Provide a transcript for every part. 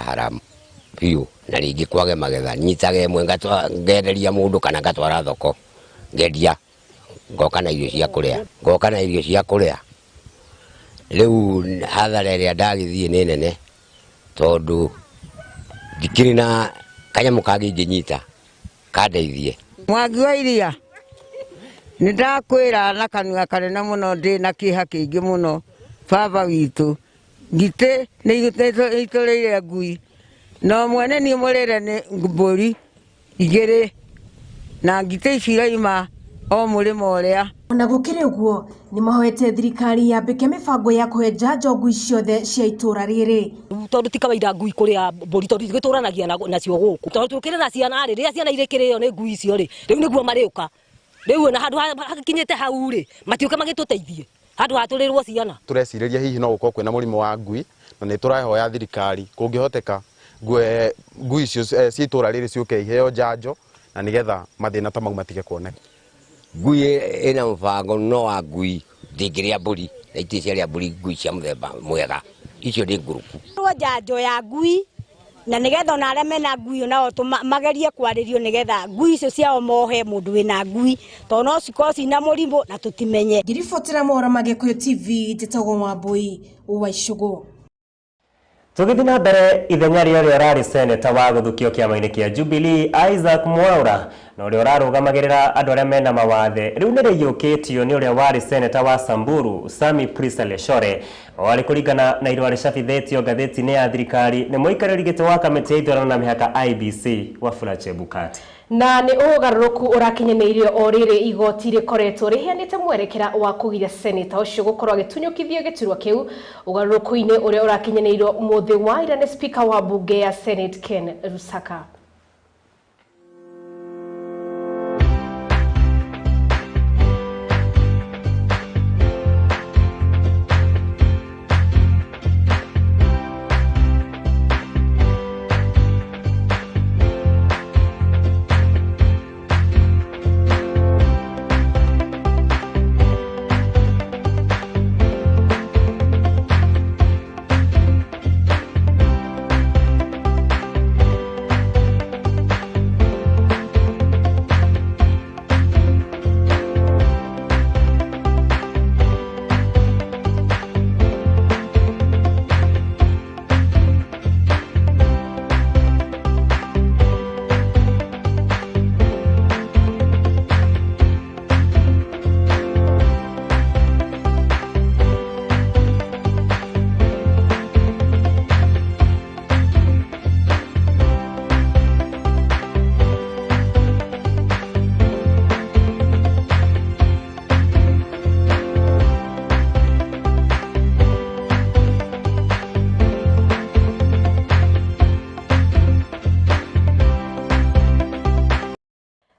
haram piu na ringi kwage magetha nyitage mwe ngenderia mundu kana ngatwara thoko ngendia ngoka na irio cia kuria riu hathara iria ndagithie ni nene tondu ndikiri na kanyamu kangi nginyita kandeithie Mwangi wa iria nindakwira na kanua kanene muno ndi na kiha kingi muno baba witu ngite ni itureire ngui no mwene ni murire ni mburi igire na ngite iciraima o murimo uria ona gukire uguo ni mahoete thirikari ya mbike mibango ya kuhe njanjo ngui ciothe cia itura riri tondu tikawaida ngui kuria mburi tondu gituranagia nacio guku tondu tukirera ciana riria ciana irekirio ni ngui icio ri riu niguo mariuka riu na handu hakinyite hau ri matiuke magituteithie handu haturirwo ciana turecireria hihi no gukorwo kwina murimo wa ngui na ni turahoya thirikari kungihoteka ngui icio cia itura riri ciuke iheo njanjo na nigetha mathina ta mau matige kuoneka ngui ina mfango no wa ngui ndingiria mburi na iticiaria mburi ngui cia muthemba mwega icio ndi nguruku njanjo ya ngui na nigetha ona arĩa mena ngui nao magerie kwaririo nigetha ngui icio ciao mohe mundu wina ngui to no cikorwo cina mũrimũ na tutimenye ngiribotera mohoro ma Gikuyu TV njĩtagwo Mwambui wa Icugu. Tugithii na mbere ithenya rĩrĩa rĩarĩ seneta wa guthukio kĩama-inĩ kĩa Jubilee Isaac Mwaura na ũrĩa ũrarũgamagĩrĩra andũ arĩa mena mawathe rĩu nĩ rĩiyũkĩtio nĩ ũrĩa warĩ seneta wa Samburu Sami Prisa Leshore warĩ kũringana na irũa rĩcabithĩtio ngathĩti-inĩ ya thirikari nĩ mũikarĩri gĩtĩ wa kamĩtĩ ya ithurano na mĩhaka IEBC Wafula Chebukati. Na ni ugaruruku urakinyanĩirio o rĩrĩ igoti rĩkoretwo rĩheanĩte mwerekera wa kugiria seneta ũcio gũkorwo agĩtunyũkithio gĩturwa kĩu ugaruruku-inĩ ũrĩa urakinyanĩirio mũthĩ wa ira nĩ speaker wa bunge ya Senate Ken Lusaka.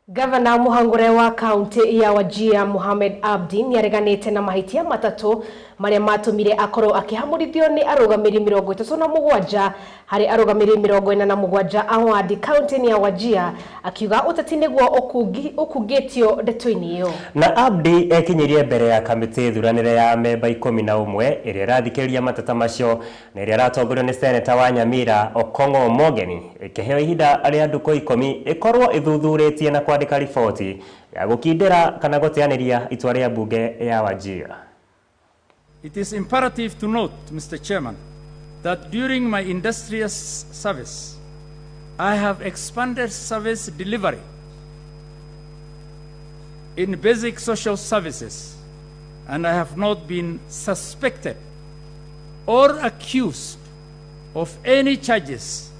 Gavana muhangure wa kaunti ya Wajir Mohamed Abdi niareganite na mahitia matatu maria matumire akorwo akihamurithio ni arugamiri 37 hari arugamiri 47 a wadi kaunti ya Wajir akiuga uteti niguo ukugitio ndeto-ini iyo. Na Abdi ekinyirie mbere ya kamiti thuranire ya memba 11 iria rathikĩrĩria matata macio na iria ratongorio ni seneta wa Nyamira Okongo Mogeni ikiheo ihinda aria nduko 10 ikorwo ithuthurĩtie na kwandĩka riboti ya gukindira kana guteanĩria itua rĩa bunge ya Wajir. It is imperative to note, Mr. Chairman, that during my industrious service, I have expanded service delivery in basic social services, and I have not been suspected or accused of any charges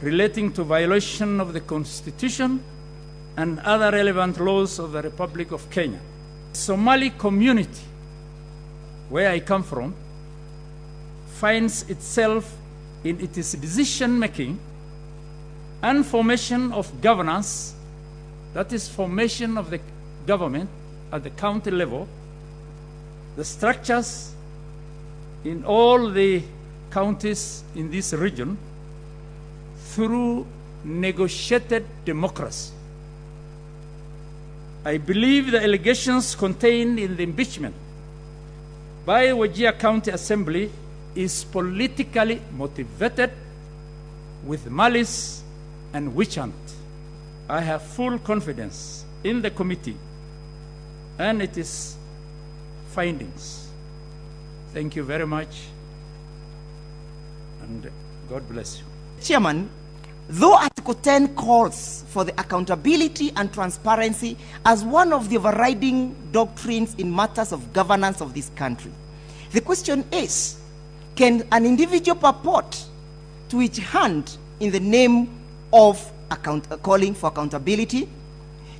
relating to violation of the Constitution and other relevant laws of the Republic of Kenya. The Somali community, where I come from, finds itself in its decision-making and formation of governance, that is formation of the government at the county level, the structures in all the counties in this region through negotiated democracy. I believe the allegations contained in the impeachment by Wajir County Assembly is politically motivated with malice and witch hunt. I have full confidence in the committee and its findings. Thank you very much, and God bless you. Chairman, though Article 10 calls for the accountability and transparency as one of the overriding doctrines in matters of governance of this country, the question is, can an individual purport to each hand in the name of calling for accountability?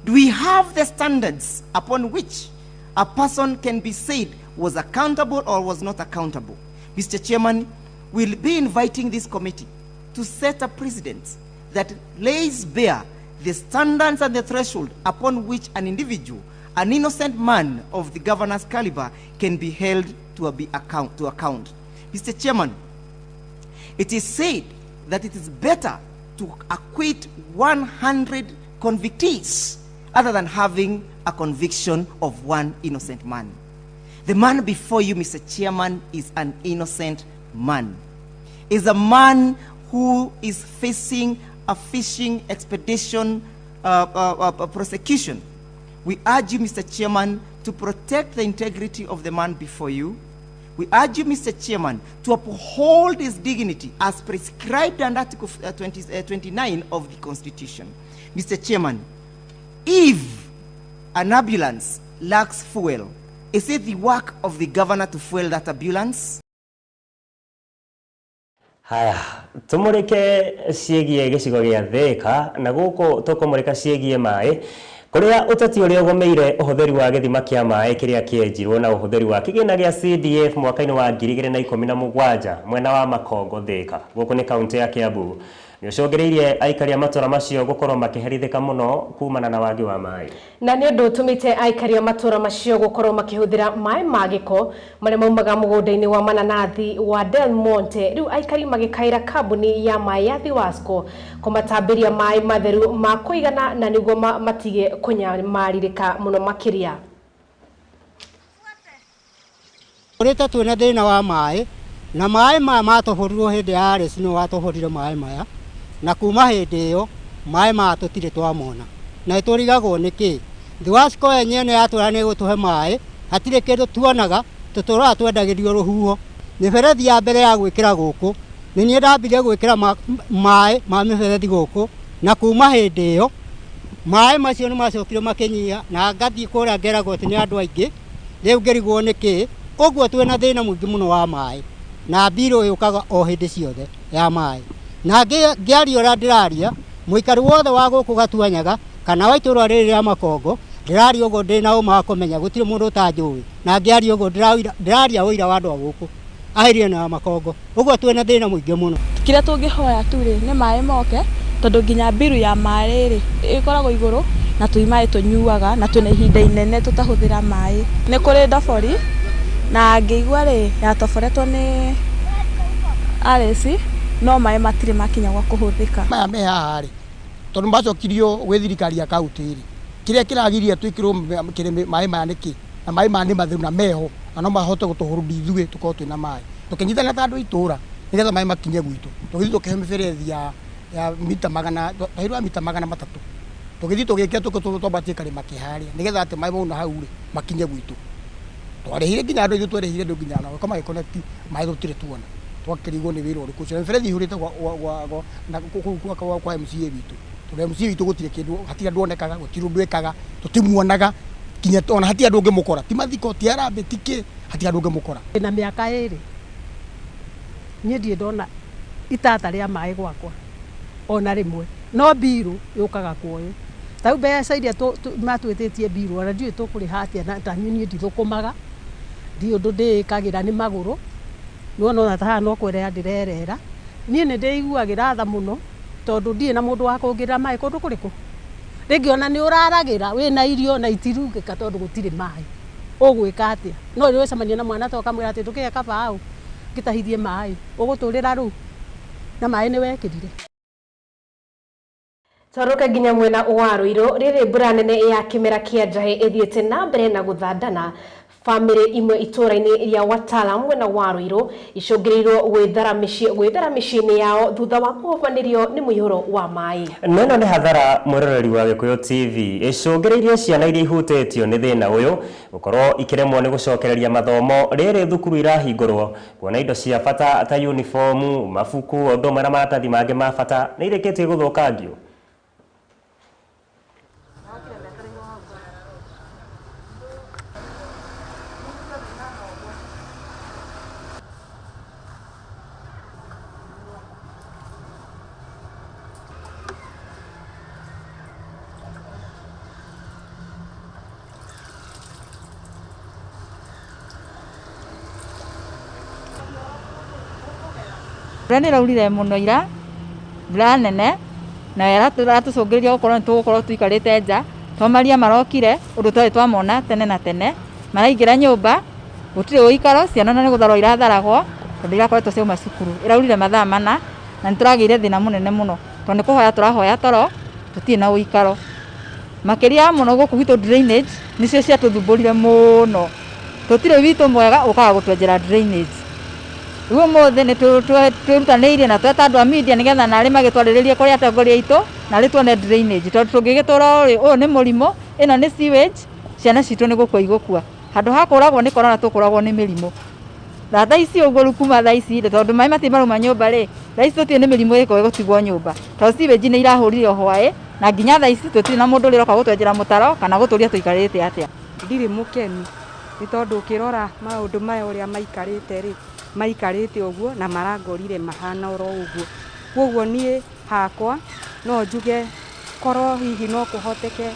Do we have the standards upon which a person can be said was accountable or was not accountable? Mr. Chairman, we'll be inviting this committee to set a precedent that lays bare the standards and the threshold upon which an individual, an innocent man of the governor's caliber, can be held to account. Mr. Chairman, it is said that it is better to acquit 100 convictees other than having a conviction of one innocent man. The man before you, Mr. Chairman, is an innocent man. Is a man who is facing a fishing expedition prosecution. We urge you, Mr. Chairman, to protect the integrity of the man before you. We urge you, Mr. Chairman, to uphold his dignity as prescribed under Article 29 of the Constitution. Mr. Chairman, if an ambulance lacks fuel, is it the work of the governor to fuel that ambulance? Haya, tumurike ciegie gicigo gia Thika na guku tukumurika ciegie mai kuria utati uria ugomeire uhuthiri wa githima kia mai kiria kienjirwo na uhuthiri wa kigina gia CDF mwaka-ini wa 2017 mwena wa Makongo Thika guku ni kaunti ya Kiambu ni ucogereirie aikari a matura macio gukorwo makiherithika muno kumana na wagi wa mai na ni undu utumite aikari a matura macio gukorwo makihuthira mai magiko maria maumaga mugunda-ini wa mananathi wa Del Monte. Riu aikari magikaira kambuni ya mai ya Thiwasco kumatambiria mai matheru ma kuigana na niguo matige kunyamarika muno makiria. Ureta twina thina wa mai na mai matohorirwo hindi ya ares no watohorire mai maya na kuma hindi iyo mai matutire twamona na iturigagwo niki Thiwasco yenyewe yatwara gutuhe mai hatire kindu tuonaga tutura twendagirio ruhuho ni berethi ya mbere ya gwikira guku ni nie ndambire gwikira mai ma miberethi guku na kuma hindi iyo mai macio ni macokire makinyia na ngathii kuria ngeragwo ati ni andu aingi riu ngerigwo niki ogwo twina thina mwingi muno wa mai na biro yukaga o hindi ciothe ya mai na ngiario ra ndiraria muikari wothe wa guku Gatuanyaga kana wa itura riri ya Makongo ndiraria ugo ndina uma kumenya gutire mundu utanjui na ngiario ugo ndiraria wira wa andu a guku ahirie na Makongo ogwo twina thina mwingi muno kira tungihoya tu ri ni mai moke tondu nginya biru ya mai ri ikoragwo iguru na tui mai tunyuaga na twina ihinda inene tutahuthira mai ni kuri ndobori na ngeigua ri yatoboretwo ni aresi no mai matire makinya gwa kuhuthika maya me haha ri tondu macokirio gwi thirikari ya kaunti ri kiria kiragiria twikirwo mai maya niki na mai maya ni matheru na meho na no mahote gutuhurundi ithuĩ tukorwo twina mai tukinyitana ta andu itura nigetha mai makinye gwitu tugithi tukihe miberethi ya mita magana tairwa mita magana 3 tugithi tugikia twambatie karima kiharia nigetha ati mai mau na hau ri makinye gwitu twarehire nginya andu ithu twarehire andu nginya nao kama ikonekti mai gutire tuona twakirigwo ni wira uriku cio miberethi ihurite na kwa MCA witu tore MCA witu gutire kindu hatira ndonekaga gutire ndu ekaga tutimuonaga kinya ona hatia andu ngimukora ti mathiko ti arambe tiki hatia andu ngimukora na miaka iri nie ndie ndona itata ria mai gwakwa ona rimwe no biru yukaga kuoyo tau mbeca iria matwititie biru ona ndiu tukuri hatia na tanyunie ndithukumaga ndi undu ndikagira ni maguru nuona ta no kwere ndirerera nie ni ndiguagira tha muno tondu ndie na mundu wa kungira mai kundu kuriku ringi ona ni uraragira wina irio na itirugika tondu gutire mai ugwika atia no ri wecamania na mwana toka mwira ati tukieka bau ngitahithie mai uguturira ru na mai ni wekirire Toroka nginya mwena wa Ruiru riri mbura nene ya kimera kia njahi ithiete na mbere na guthandana family imwe itura-ini ya Watala mwena wa Ruiru icungirirwo gwithara micini yao thutha wa kuhobanirio ni muiyuro wa mai. Neno ni hathara mwiroreri wa Gikuyu TV icungiriirie ciana iria ihutitio ni thina uyu gukorwo ikiremwo ni gucokereria mathomo riri thukuru irahingurwo kuona indo cia bata ta uniform, mabuku, ondo mara maratathi mangi ma bata ni ireketie guthukangio. Rani raurire muno ira mbura nene na yaratucungiriria gukorwo nitugukorwo tuikarite nja tomaria marokire undu twari twamona tene na tene maraingira nyumba gutire uikaro ciana na nigutharwo iratharagwo tondu irakoretwo ciauma cukuru iraurire mathaa mana na nituragiire thina munene muno tondu nikuhoya turahoya toro tutie na uikaro makiria muno guku gitu drainage nicio ciatuthumbũrire muno tutire witu mwega ukaga gutwenjera drainage. Uwe mothe ni turutanĩirie na tweta andu a media nigetha nari magitwarĩrĩrie kuri atongoria itu nari tuone drainage tondu tungigitura uyu ni murimo ino ni sewage ciana citu ni gukua igukua handu hakuragwo ni korona tukuragwo ni mirimo tha ici uguo kuma tha ici tondu mai matimaruma nyumba ri tha ici tutie ni mirimo iko gutigwo nyumba tondu sewage ni irahurire hwae na nginya tha ici tutire na mundu riroka gutwenjera mutaro kana guturia tuikarite atia. Ndiri mukeni ni tondu ukirora maundu maya uria maikarite ri maikarite uguo na marangorire mahana oro uguo koguo nie hakwa no njuge korwo hihi no kuhoteke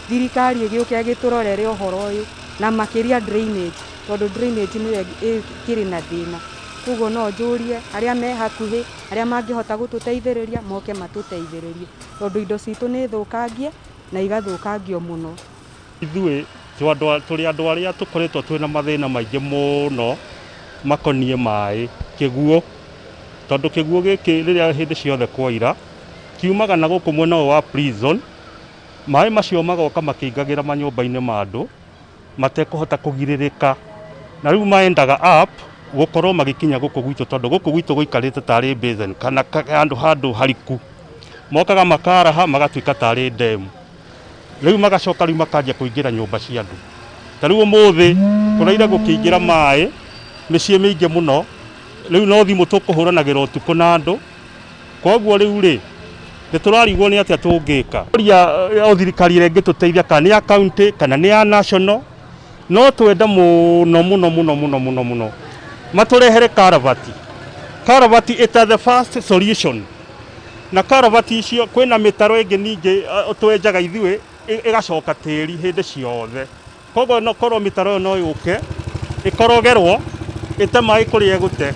thirikari igiuke giturorere uhoro uyu na makiria drainage tondu drainage ni kiri na thina koguo no njurie aria me hakuhi aria mangihota gututeithiriria moke matuteithiririe tondu indo citu ni thukangie na igathukangio muno. Ithuĩ turi andu aria tukoretwo twina mathina maingi muno makonie mai kiguo tondu kiguo giki riria hindi ciothe kwaira kiumaga na guku mwena wa prison mai macio magoka makiingagira manyumba-ini ma andu matekuhota kugiririka na riu maendaga up gukorwo magikinya guku gwitu tondu guku gwitu guikarite tari basin kana handu hariku mokaga makaraha magatuika tari demu riu magacoka riu makanjia kuingira nyumba cia andu ta riu umuthi kuraira gukiingira mai mĩciĩ mĩingĩ muno riu no thimu tukuhuranagira utuku na andu koguo riu ri niturarigwo ni atia tungika ria o thirikari irengi tuteithia kana ni ya county kana ni ya national no twenda muno maturehere karavati ita the first solution na karavati icio kwina mitaro ingi ningi twenjaga ithuĩ igacoka tĩri hindi ciothe koguo no korwo mitaro no yuke ikorogerwo ite mai kuria gute.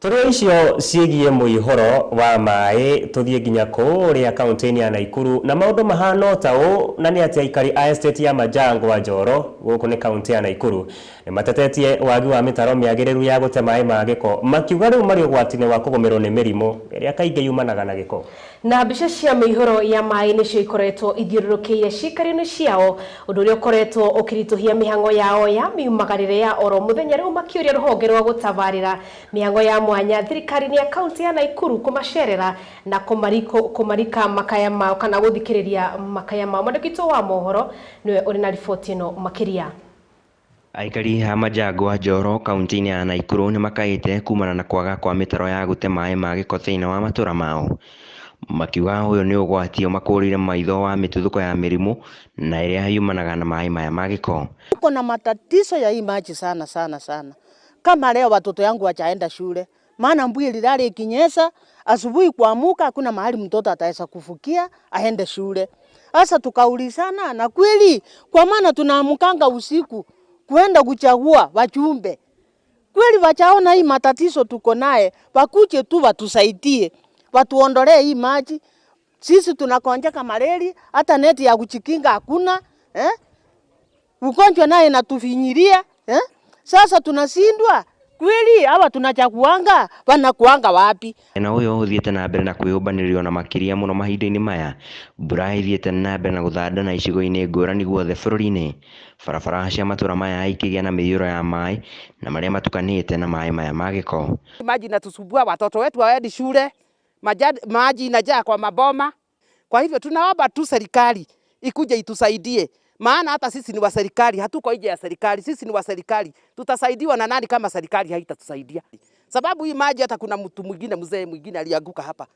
Turio icio ciegie muihoro wa mai tuthie nginya kuria kaunti-ini ya Naikuru na maundu mahana ta u na ni ati aikari a estate ya Majangwa Njoro guku ni kaunti ya Naikuru ni matetetie wagi wa mitaro miagiriru ya gute mai ma giko makiuga riu mari ugwati-ini wa kugumirwo ni mirimo iria kaingi yumanaga na giko. Na mbica cia mĩihũro ya mai nicio ikoretwo ithiũrũrũkĩire ciikaro-inĩ ciao ũndũ ũrĩa ũkoretwo ũkĩritũhia mĩhang'o yao ya miumagarĩre ya oro mũthenya rĩu makĩũria rũhonge rwa gũtabarĩra mĩhang'o ya mwanya thirikari-inĩ ya kaunti ya Naikuru kũmacerera na kũmarika makaya mao kana gũthikĩrĩria makaya mao. Mwandĩki wa mohoro nĩwe ũrĩ na riboti ĩno makĩria. Aikari a Majangwa Njoro kaunti-inĩ ya Naikuru nĩ makaĩte kumana na kwaga kwa mĩtaro ya gũte maĩ ma gĩko thĩinĩ wa matũra mao. Makiuga uyu ni ugwati makũrire maitho wa mĩtuthũko ya mĩrimũ na iria yumanaga na maĩ maya ma gĩko. Tuko na matatizo ya hii maji sana. Kama leo watoto yangu wachaenda shule, maana mvua ililali ikinyesha, asubuhi kuamuka hakuna mahali mtoto ataweza kufukia aende shule. Sasa tukaulizana na kweli kwa maana tunaamkanga usiku kuenda kuchagua wajumbe. Kweli wachaona hii matatizo tuko naye, wakuje tu watusaidie. Watuondolee hii maji. Sisi tunakonjeka malaria, hata neti ya kujikinga hakuna, ugonjwa naye inatufinyiria, Sasa tunashindwa kweli hawa tunachaguanga wanakuanga wapi? Na uyo uthiete na mbere na kwiyumbanĩrio na makiria muno mahinda-inĩ maya mbura ithiete na mbere na gũthandana icigo-inĩ ngũrani guothe bũrũri-inĩ. Barabara cia matũra maya ikĩgĩa na mĩiyũro ya maĩ na marĩa matukanĩte na maĩ maya ma gĩko. Maji inatusumbua, watoto wetu hawaendi shule, maji inajaa kwa maboma. Kwa hivyo tunaomba tu serikali ikuje itusaidie, maana hata sisi ni wa serikali, hatuko nje ya serikali, sisi ni wa serikali. Tutasaidiwa na nani kama serikali haitatusaidia? Sababu hii maji, hata kuna mtu mwingine, mzee mwingine alianguka hapa.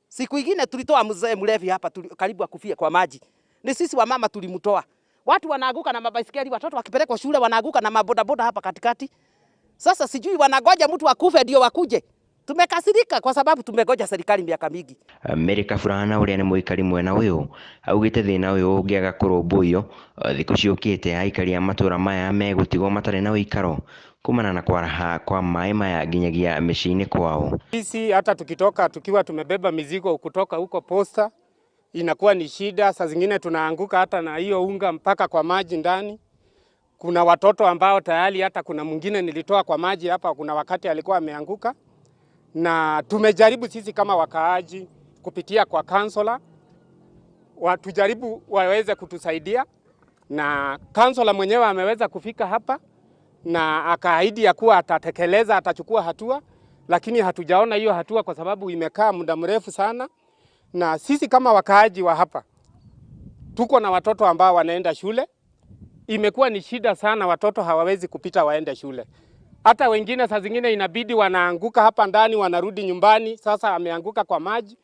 Siku ingine tulitoa mzee mlevi hapa, karibu akufie kwa maji. Ni sisi wa mama tulimtoa. Watu wanaanguka na mabaisikeli, watoto wakipelekwa shule wanaanguka na mabodaboda hapa katikati. Sasa sijui wanagoja mtu akufe ndio wakuje. Tumekasirika kwa sababu tumegoja serikali miaka mingi. Amerika Furana uria ni muikari mwena uyu augite thina uyu ungiaga kurumbuyo thiku ciukite aikari a matura maya megutigwo matari na uikaro kumana na kwaraha kwa maĩ maya nginyagia mĩciĩ-inĩ kwao. Sisi hata tukitoka tukiwa tumebeba mizigo kutoka huko posta inakuwa ni shida, saa zingine tunaanguka hata na hiyo unga mpaka kwa maji ndani. Kuna watoto ambao tayari, hata kuna mwingine nilitoa kwa maji hapa, kuna wakati alikuwa ameanguka. Na tumejaribu sisi kama wakaaji kupitia kwa kansula watujaribu waweze kutusaidia, na kansula mwenyewe ameweza kufika hapa na akaahidi ya kuwa atatekeleza, atachukua hatua, lakini hatujaona hiyo hatua kwa sababu imekaa muda mrefu sana. Na sisi kama wakaaji wa hapa tuko na watoto ambao wanaenda shule. Imekuwa ni shida sana, watoto hawawezi kupita waende shule. Hata wengine saa zingine inabidi wanaanguka hapa ndani wanarudi nyumbani. Sasa ameanguka kwa maji.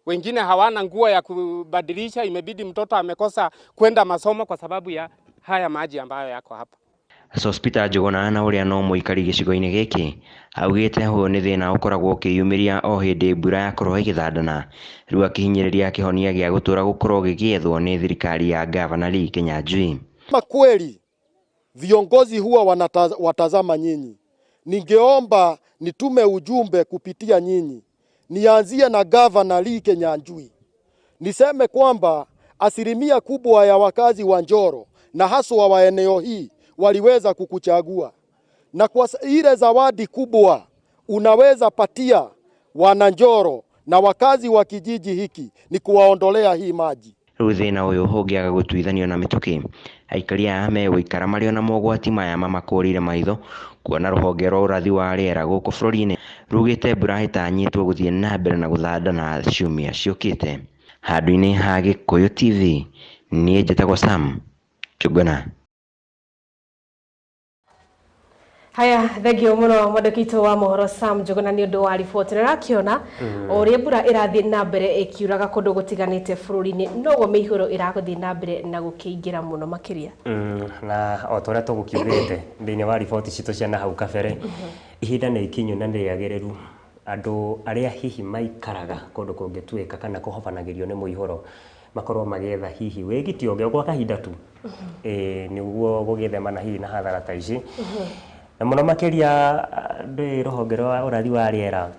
Wengine hawana nguo ya kubadilisha, imebidi mtoto amekosa kwenda masomo kwa sababu ya haya maji ambayo yako hapa. Sospita Njuguna uria no muikari gicigo-inĩ gĩkĩ augite huo nĩ thĩna ũkoragwo ũkĩyumĩria o hĩndĩ mbura yakorwo ĩgĩthandana, rĩu akĩhinyĩrĩria kĩhonia gĩa gũtũra gũkorwo gĩgĩethwo nĩ thirikari ya Gavana Lee Kinyanjui. Kweli viongozi huwa watazama nyinyi. Ningeomba nitume ujumbe kupitia nyinyi, nianzie na Gavana Lee Kinyanjui. Niseme kwamba asilimia kubwa ya wakazi wa Njoro na haswa wa eneo hii waliweza kukuchagua, na kwa ile zawadi kubwa unaweza patia wana Njoro na wakazi wa kijiji hiki ni kuwaondolea hii maji. Rĩu thĩna ũyũ ũngĩaga gũtuithanio na mĩtũkĩ, aikari aya megũikara marĩ ona mogwati maya mamakũrĩire maitho, kuona rũhonge rwa ũrathi wa rĩera gũkũ bũrũri-inĩ rugĩte mbura ĩtanyĩtwo gũthiĩ na mbere na gũthandana ciumia ciũkĩte. Handũ-inĩ ha Gikuyu TV, niĩ njĩtagwo Sam Njuguna. Haya, thegio muno mwandĩki wa mohoro Sam Njuguna nĩ ũndũ wa riboti nĩrakiona ũrĩa mbura ĩrathiĩ na mbere ĩkiuraga kũndũ gũtiganĩte bũrũri-inĩ, noguo mĩihũro ĩragũthiĩ na mbere na gũkĩingĩra mũno makĩria. Na o ta ũrĩa tũgũkiugĩte thĩinĩ wa riboti citũ cia na hau kabere, ihinda nĩ ikinyu na nĩ rĩagĩrĩru andũ arĩa hihi maikaraga kũndũ kũngĩtuĩka kana kũhobanagĩrio nĩ mũihũro makorwo magĩetha hihi wĩgiti ũngĩ gwa kahinda tu nĩguo gũgĩthemana hihi na hathara ta ici. Na mũno makĩria ndĩ rũhonge rwa ũrathi wa rĩera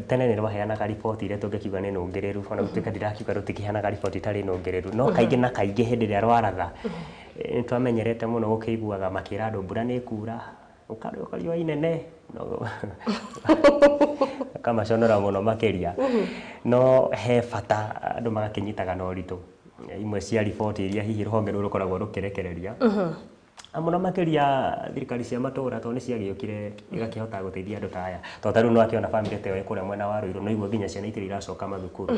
tene nĩ rwaheanaga riboti iria tũngĩkiuga nĩ nũngĩrĩru, ona gũtuĩka ndirakiuga rũtikĩheanaga riboti itarĩ nũngĩrĩru, no kaingĩ na kaingĩ hĩndĩ ĩrĩa rwaratha nĩtwamenyerete mũno gũkĩiguaga makĩra andũ mbura nĩ kura, ũkarĩũka riũa inene kamaconora mũno makĩria. No he bata andũ magakĩnyitaga na ũritũ imwe cia riboti iria hihi rũhonge rũrũ rũkoragwo rũkĩrekereria. Mũno makĩria thirikari cia matũra tondũ nĩ ciagĩũkire igakĩhota gũteithia andũ ta aya. Tondũ rĩu no akĩona famĩlĩ ta ĩyo ĩkũrĩa mwena wa Rũirũ, no igua nginya ciana itirĩ iracoka mathukuru.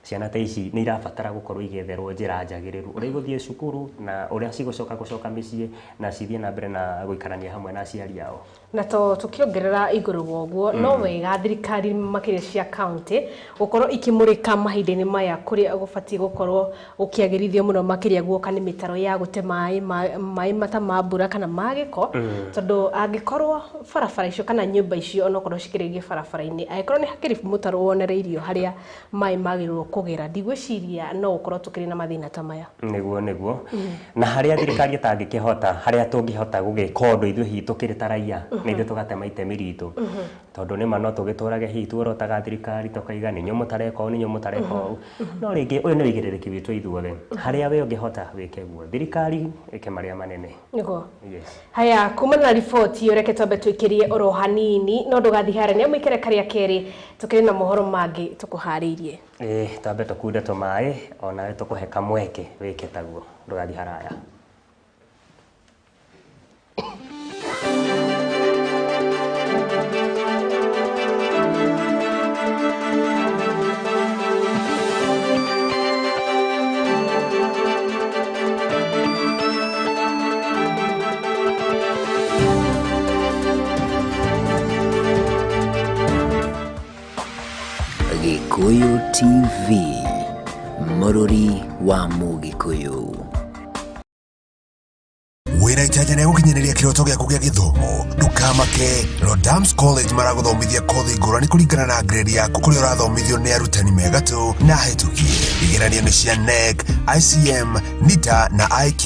Ciana ta ici nĩ irabatara gũkorwo igĩetherwo njĩra njagĩrĩru ũrĩa igũthiĩ cukuru na ũrĩa cigũcoka mĩciĩ na cithiĩ na mbere na gũikarania hamwe na aciari ao. Na to tukiongerera igũrũ woguo no wega thirikari makĩria cia county gũkorwo ikĩmũrĩka mahinda-inĩ maya kũrĩa gũbatiĩ gũkorwo ũkĩagĩrithio mũno makĩria guoka nĩ mĩtaro ya gũte maĩ mata ma mbura kana ma gĩko, tondũ angĩkorwo barabara icio kana nyũmba icio onokorwo cikĩrĩgie barabara-inĩ, angĩkorwo nĩ hakĩrĩ mũtaro wonereirio harĩa maĩ magĩrĩirwo kũgera, ndigwĩciria no gũkorwo tũkĩrĩ na mathĩna ta maya. Nĩguo na harĩa thirikari ĩtangĩkĩhota, harĩa tũngĩhota gũgĩka ũndũ ithuĩ hihi tũkĩrĩ ta raiya na ithuĩ tũgatema itemi ritũ, tondũ nĩma no tũgĩtũrage hihi tuorotaga thirikari tũkaiga nĩ nyuo mũtareka ũũ nĩ nyuo mũtareka ũũ, no rĩngĩ ũyũ nĩ wĩigĩrĩrĩki witũ ithuothe, harĩa we ũngĩhota wĩke guo, thirikari ĩke marĩa manene Niko. Yes. Haya, kumana na ripoti yoreke tobe tuikirie oro hanini no ndugathihare ni amwikere karia keri tukiri na mohoro mangi tukuharirie. Tabe tukude tumae ona tukuhe kamweke wike taguo ndugathiharaya. Gikuyu TV, Morori wa Mugikuyu. Wina itaja na gukinyereria kiroto gyaku gya githomo ndukamake Rodams College maraguthomithia kothi ngurani kuringana na grade yaku kuri urathomithio ni arutani mega tu na hitukie igeranio ni cia NEC, ICM, NITA na IQ.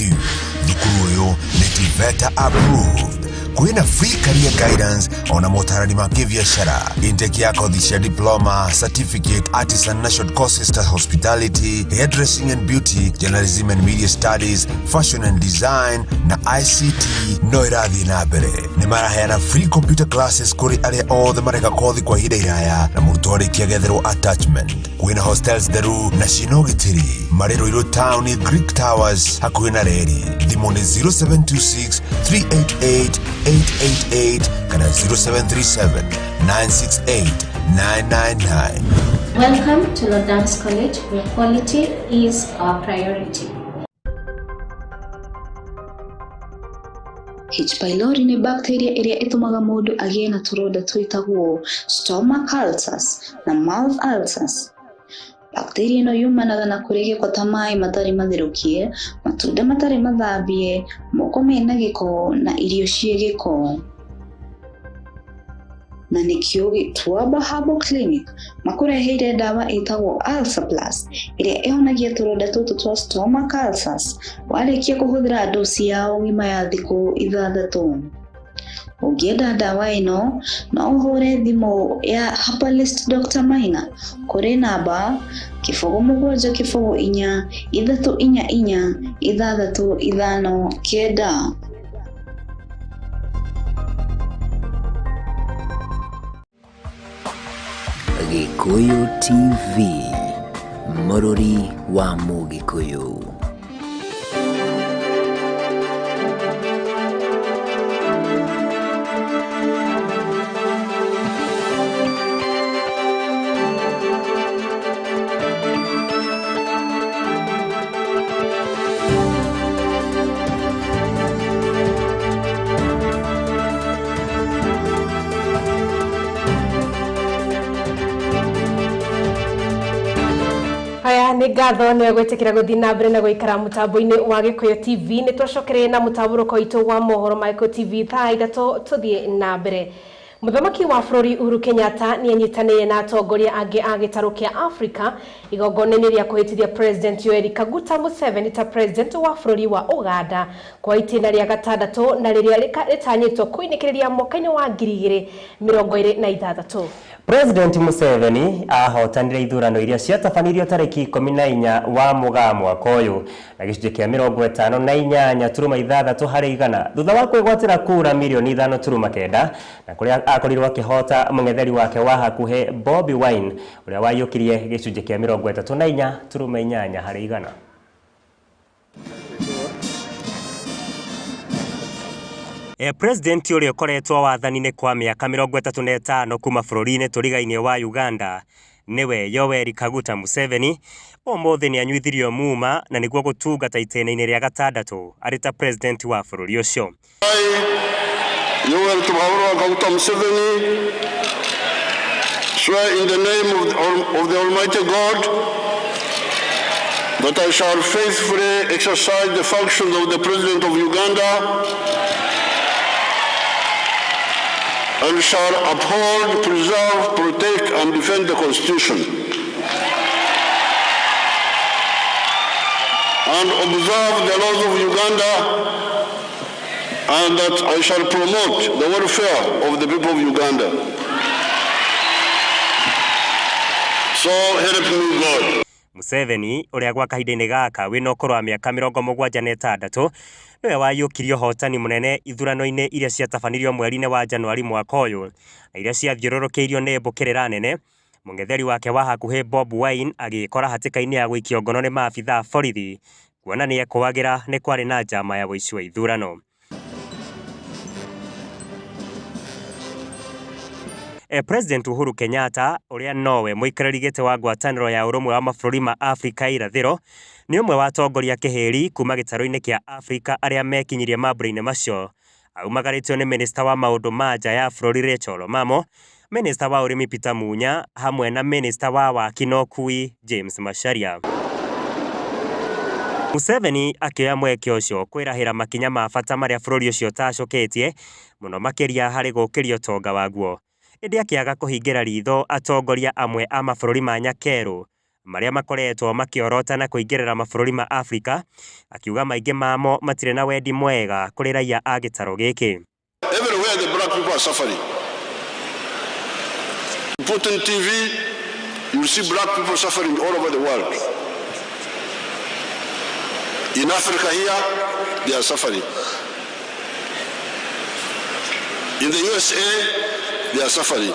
Thukuru uyu ni TVETA approved. Kwina free career guidance ona motarani ma kibiashara. Intake ya kothi cia diploma, certificate, artisan na short courses ta hospitality, hairdressing and beauty, journalism and media studies, fashion and design na ICT no irathi na mbere. Ni maraheana free computer classes kuri aria othe mareka kothi kwa ihinda iraya na murutwo arikia getherwo attachment. Kwina hostels theru na cinogitiri Marero town ni Greek Towers hakuhi na reri. Thimu ni 0726 388 888 kana 0737 968 999. Welcome to Rodams College, where quality is our priority. H. pylori ni bacteria iria itumaga mundu agie na turonda twitagwo stomach ulcers na mouth ulcers. Bacteria ino yumanaga na kuria giko ta mai matari mathirukie, matunda matari mathambie, moko mena giko na irio cie giko. Na nikio gitwa Herbal Clinic makureheire dawa itagwo Ulcer Plus iria ihonagia turonda tutu twa stomach ulcers warikia kuhuthira dosi ya ugima ya thiku 6. Ugienda dawa ino na uhure thimu ya Herbalist Dr. Maina kuri namba 0774 344 659. Gikuyu TV, Morori wa Mugikuyu. Haya, ni ngatho ni gwitikira guthi na mbere na guikara mutambo-ini wa Gikuyu TV. Ni twacokere na mutaburuko itu wa mohoro ma Gikuyu TV thaa ithatu tuthie na mbere. Muthamaki wa bũrũri Uhuru Kenyatta ni anyitanĩire na atongoria angĩ a gĩtarũ kĩa Afrika igongona-inĩ rĩa kũhĩtithia President Yoweri Kaguta Museveni ta president wa bũrũri wa Uganda kwa itĩna rĩa 6 na rĩrĩa rĩtanyĩtwo kwĩnĩkĩrĩria mwaka-inĩ wa 2026. President Museveni ahotanire ithurano iria ciatabanirio tariki 14 wa Mugaa mwaka uyu na gĩcunjĩ kĩa 58.6 harĩ igana thutha wa kwĩgwatĩra kura milioni 5.9 na kũrĩa akorirwo akĩhota mũng'etheri wake wa hakuhĩ Bobi Wine ũrĩa waiyũkirie gĩcunjĩ kĩa 34.8 harĩ igana. President ũrĩa ũkoretwo wathani-inĩ kwa mĩaka 35 kuma bũrũri-inĩ tũrigainie wa Uganda niwe Yoweri Kaguta Museveni ũmũthĩ nĩ anyuithirio muma na nĩguo gũtungata itĩna-inĩ rĩa 6 arĩ ta president wa bũrũri ũcio. Yoweri Kaguta Museveni swear in the name of the Almighty God that I shall faithfully exercise the functions of the President of Uganda and shall uphold, preserve, protect, and defend the Constitution, and observe the laws of Uganda, and that I shall promote the welfare of the people of Uganda. So help me God. Museveni uria gwa kahinda-ini gaka wina ukuru wa miaka 76 niwe waiyukirio hotani munene ithurano-ini iria ciatabanirio mweri-ini wa Januari mwaka uyu na iria ciathiururukiirio ni mbukirira nene. Mungetheri wake wa hakuhi Bob Wine agikora hatika-ini ya gwikio ngono ni maabitha borithi kuona ni ekwagira ni kwari na njama ya wici wa ithurano. President Uhuru Kenyatta uria nowe muikariri giti wa ngwataniro ya urumwe wa mabũrũri ma Afrika irathiro ni umwe wa atongoria kiheri kuma gitaro-ini kia Afrika aria mekinyirie mambũra-ini macio aumagaritio ni minista wa maundu ma nja ya bũrũri Rachel Omamo, minista wa urimi Peter Munya hamwe na minista wa waki na ũkui James Macharia. Museveni akioya mweke ucio kwirahira makinya ma bata maria bũrũri ucio tacoketie muno makiria hari gukirio tonga waguo. Indi akiaga kuhingira ritho atongoria amwe a mabũrũri ma nyakeru maria makoretwo makiorota na kuingirira mabũrũri ma Afrika, akiuga maingi mamo matire na wendi mwega kuri raia a gitaro giki. Everywhere the black people are suffering. You put on TV, you see black people suffering all over the world. In Africa here, they are suffering. In the USA, they are suffering.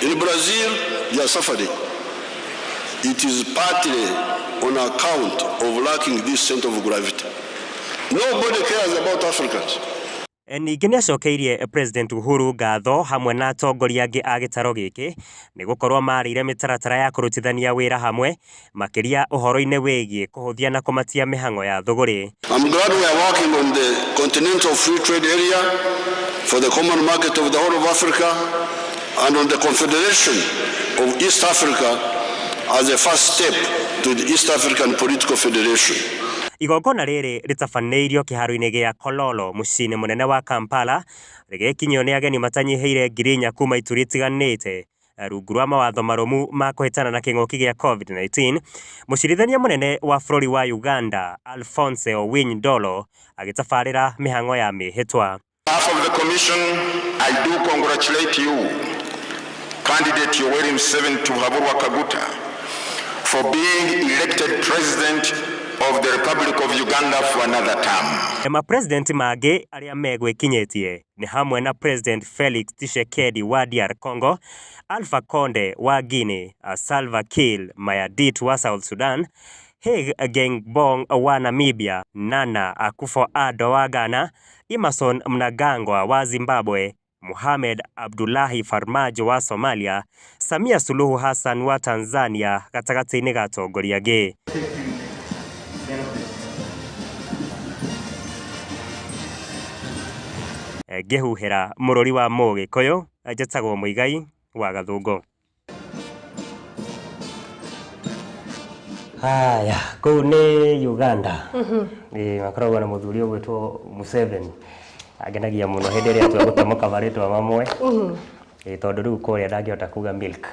In Brazil, they are suffering. It is partly on account of lacking this center of gravity. Nobody cares about Africans. Ningĩ nĩ acokeirie President Uhuru ngatho hamwe na atongoria angĩ a gĩtaro gĩkĩ nĩ gũkorwo marĩire mĩtaratara ya kũrutithania wĩra hamwe makĩria ũhoro-inĩ wĩgiĩ kũhũthia na kũmatia mĩhang'o ya thũgũrĩ. I'm glad we are working on the continental free trade area for the common market of the whole of Africa and on the confederation of East Africa as a first step to the East African Political Federation. Igongona rĩrĩ rĩtabanĩirio kĩharo-inĩ gĩa Kololo mũciĩ-inĩ mũnene wa Kampala rĩgĩkinyio nĩ ageni matanyiheire 4,000 kuma ituri itiganĩte rungu rwa mawatho marũmu ma kũhĩtana na kĩng'ũki gĩa COVID-19. Mũcirithania mũnene wa bũrũri wa Uganda Alphonse Owiny Dollo agĩtabarĩra mĩhang'o ya mĩhĩtwa. On behalf of the Commission, I do congratulate you, candidate Yoweri Museveni Tuhabura Kaguta, for being elected President of the Republic of Uganda for another term. President mangĩ arĩa megwĩkinyĩtie nĩ hamwe na President Felix Tshisekedi wa DR Congo, Alpha Conde wa Guinea, Salva Kiir Mayardit wa South Sudan, Hage Geingob wa Namibia, Nana Akufo-Addo wa Ghana, Emmerson Mnangagwa wa Zimbabwe, Mohamed Abdullahi Farmajo wa Somalia, Samia Suluhu Hassan wa Tanzania gatagatĩ-inĩ ga atongoria angĩ. Ngehuhĩra mũrũri wa Mũgĩkũyũ njĩtagwo Mũigai wa Gathũngũ. Haya, kũu nĩ Uganda. Makoragwo na mũthuri ũgwĩtwo Museveni. Agenagia mũno hĩndĩ ĩrĩa atua gũtamuka marĩtwa mamwe. Tondũ rĩu kũrĩa ndangĩhota kuga milk.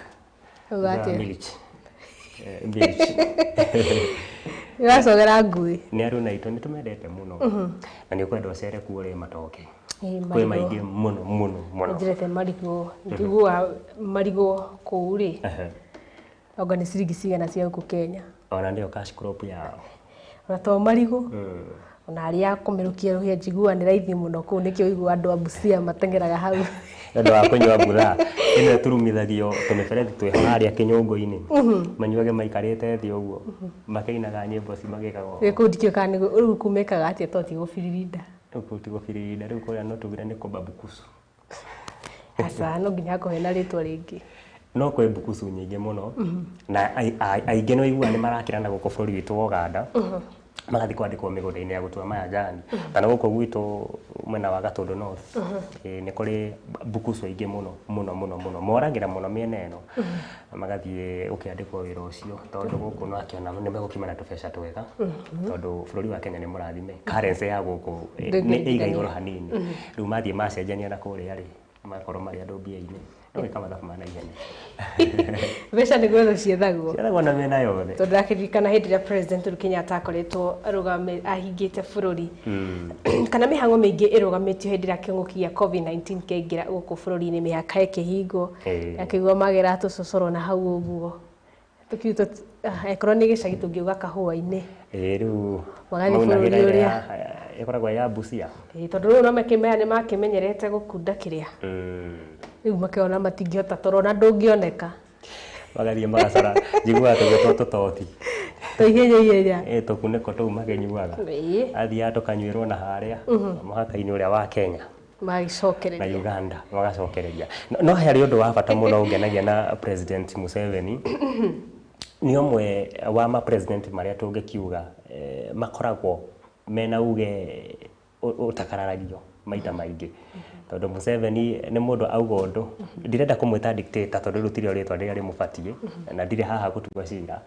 Gacogera ngui. Nĩ aruna itũ nĩ tũmendete mũno. Na nĩ ũkwenda ũcere kuo matoke. Kwĩ maingĩ mũno. Njirete marigũ, njigua marigũ kũu rĩ. Oga nĩ ciringi cigana cia gũkũ Kenya. Ona nĩyo cash crop yao. Ona to marigũ. Ona arĩa kũmerũkia rũhĩa njigua nĩ raithi mũno kũu nĩkĩo ũigua andũ a Busia matengeraga hau. Andũ a kũnyua mbura ĩno ĩturumithagio tũmĩberethi twĩ harĩa kĩnyũngũ-inĩ. Manyuage maikarĩte thĩ ũguo makĩinaga nyĩmbo cimagĩkaga ũguo. Gĩkũndikio kana rĩu kumekaga atĩa to ti gũbiririnda. Ti gũbiririnda rĩu kũrĩa no tugire nĩ kũmba bukusu. Asa no nginya hakorwo na rĩtwa rĩngĩ. No kwĩ bukusu nyingĩ mũno na aingĩ no igua nĩ marakĩrana gũkũ bũrũri witũ wa Uganda. Magathi kwandĩkwo mĩgũnda-inĩ ya gũtua maya njani kana gũkũ gwitũ mwena wa Gatũndũ North nĩ kũrĩ bukusu aingĩ mũno moragĩra mũno mĩena ĩno magathiĩ ũkĩandĩkwo wĩra ũcio tondũ gũkũ no akĩona nĩ megũkiuma na tũbeca twega tondũ bũrũri wa Kenya nĩ mũrathime currency ya gũkũ nĩ ĩiga igũrũ hanini rĩu mathiĩ macenjania na kũrĩa rĩ makorwo marĩ andũ mbia-inĩ no gĩka mathabu ma naihenya. Mbeca nĩ gwetho ciethagwo. Ciethagwo na mĩena yothe. Tondũ ndakiririkana hĩndĩ ĩrĩa President Uhuru Kenyatta akoretwo ahingĩte bũrũri kana mĩhang'o mĩingĩ ĩrũgamĩtio hĩndĩ ĩrĩa kĩng'ũki gĩa COVID-19 kĩaingĩra gũkũ bũrũri-inĩ mĩhaka ĩkĩhingwo akĩigua magera tũcocoro na hau ũguo ekoro nĩ gĩcagi tũngiuga kahũa-inĩ rĩu magathiĩ bũrũri ũrĩa ĩkoragwo ya Busia tondũ rĩu no makĩmenya nĩ makĩmenyerete gũkunda kĩrĩa rĩu makĩona matingĩhota toro na ndũngĩoneka magathiĩ magacara njiguaga tũgĩtwo tũtoti tũihenya tũkunĩko tũu makĩnyuaga athiaga tũkanyuĩrwo na harĩa mũhaka-inĩ ũrĩa wa Kenya magicokereria na Uganda magacokereria no harĩ ũndũ wa bata mũno ũngenagia na President Museveni nĩ ũmwe wa ma president marĩa tũngĩkiuga makoragwo mena uge utakararagio maita maingĩ tondũ Museveni nĩ mũndũ auga ũndũ ndirenda kũmwĩta dictator tondũ rĩu rĩtwa rĩrĩa rĩmũbatiĩ na ndirĩ haha gũtua cira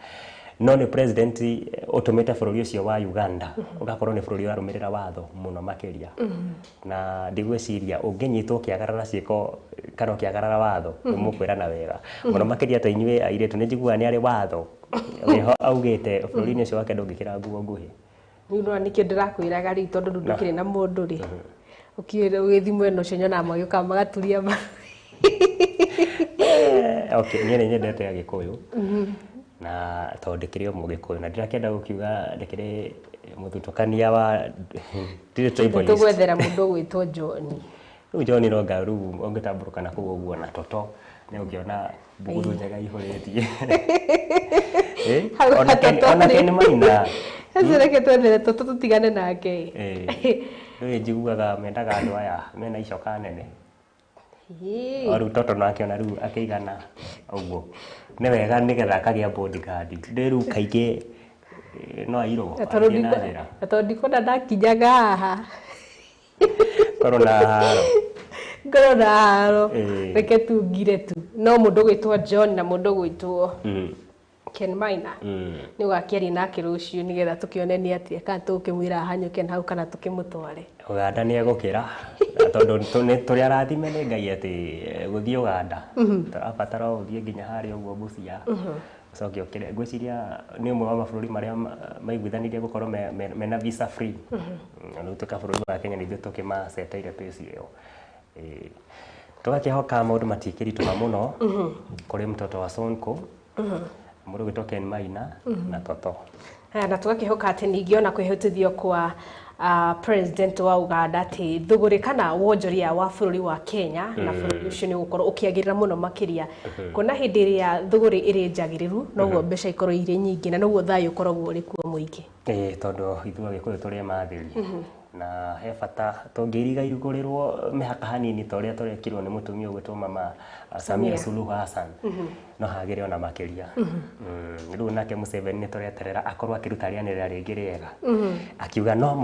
no nĩ president ũtũmĩte bũrũri ũcio wa Uganda ũgakorwo nĩ bũrũri warũmĩrĩra watho mũno makĩria na ndigwĩciria ũngĩnyitwo kĩagarara ciĩko kana kĩagarara watho mũkwĩrana wega mũno makĩria ta inyuĩ airĩtu nĩ njiguaga nĩ arĩ watho weho augĩte bũrũri-inĩ ũcio wake ndũngĩkĩra nguo nguhĩ rĩu no nĩkĩo ndĩrakwĩraga rĩu tondũ ndũkĩrĩ na mũndũ rĩ ũgĩthiĩ mwena ũcio nyonaga magĩũka magaturia okay niĩ nĩ nyendete Agĩkũyũ na tondũ ndĩkĩrĩ o Mũgĩkũyũ na ndirakĩenda gũkiuga ndĩkĩrĩ mũthutũkania wa tribalist tũgwethera mũndũ gwĩtwo John rĩu John Ronga rĩu ũngĩtambũrũka na kũu ũguo na toto nĩ ũngĩona mbuguru njega ihũrĩtie ona kene Maina reke twethere toto tũtigane nake rĩu njiguaga mendaga andũ aya mena icoka nene rĩu toto nakĩona rĩu akĩigana ũguo nĩ wega nĩgetha akagĩa bodyguard rĩu kaingĩ no airwo tondũ ndikona ndakinyaga haha korwo na haro reke tungire tu no mũndũ gwĩtwo John na mũndũ gwĩtwo Ken Maina nĩ ũgakĩaria nake rũciũ nĩgetha tũkĩoneni atĩa kana tũkĩmwĩra hanyũke na hau kana tũkĩmũtware Uganda nĩ egũkĩra tondũ tũrĩa arathime nĩ Ngai atĩ gũthiĩ Uganda tũrabatara gũthiĩ nginya harĩa ũguo Busia ũcoke ũkĩre ngwĩciria nĩ ũmwe wa mabũrũri marĩa maiguithanirie gũkorwo mena visa free rĩu bũrũri wa Kenya nĩ ithuĩ tũkĩmaceteire pace ĩyo tũgakĩhoka maũndũ matikĩritũha mũno kũrĩ mtoto wa Sonko mũndũ gwĩtwo Ken Maina na Toto na tũgakĩhoka atĩ ningĩ ona kwĩhĩtithio kwa president wa Uganda atĩ thũgũrĩ kana wonjoria wa bũrũri wa Kenya na bũrũri ũcio nĩ ũgũkorwo ũkĩagĩrĩra mũno makĩria kuona hĩndĩ ĩrĩa thũgũrĩ ĩrĩ njagĩrĩru noguo mbeca ikorwo irĩ nyingĩ na noguo thayũ ũkoragwo ũrĩ kuo mũingĩ tondũ ithuĩ Agĩkũyũ tũrĩ mathĩri na he bata tũngĩiriga irugũrĩrwo mĩhaka hanini ta ũrĩa tũrekirwo nĩ mũtumia ũgwĩtwo Mama Samia Suluhu Hassan no hagĩre ona makĩria rĩu nake Museveni nĩ tũreterera akorwo akĩruta rĩanĩrĩra rĩngĩ rĩega akiuga no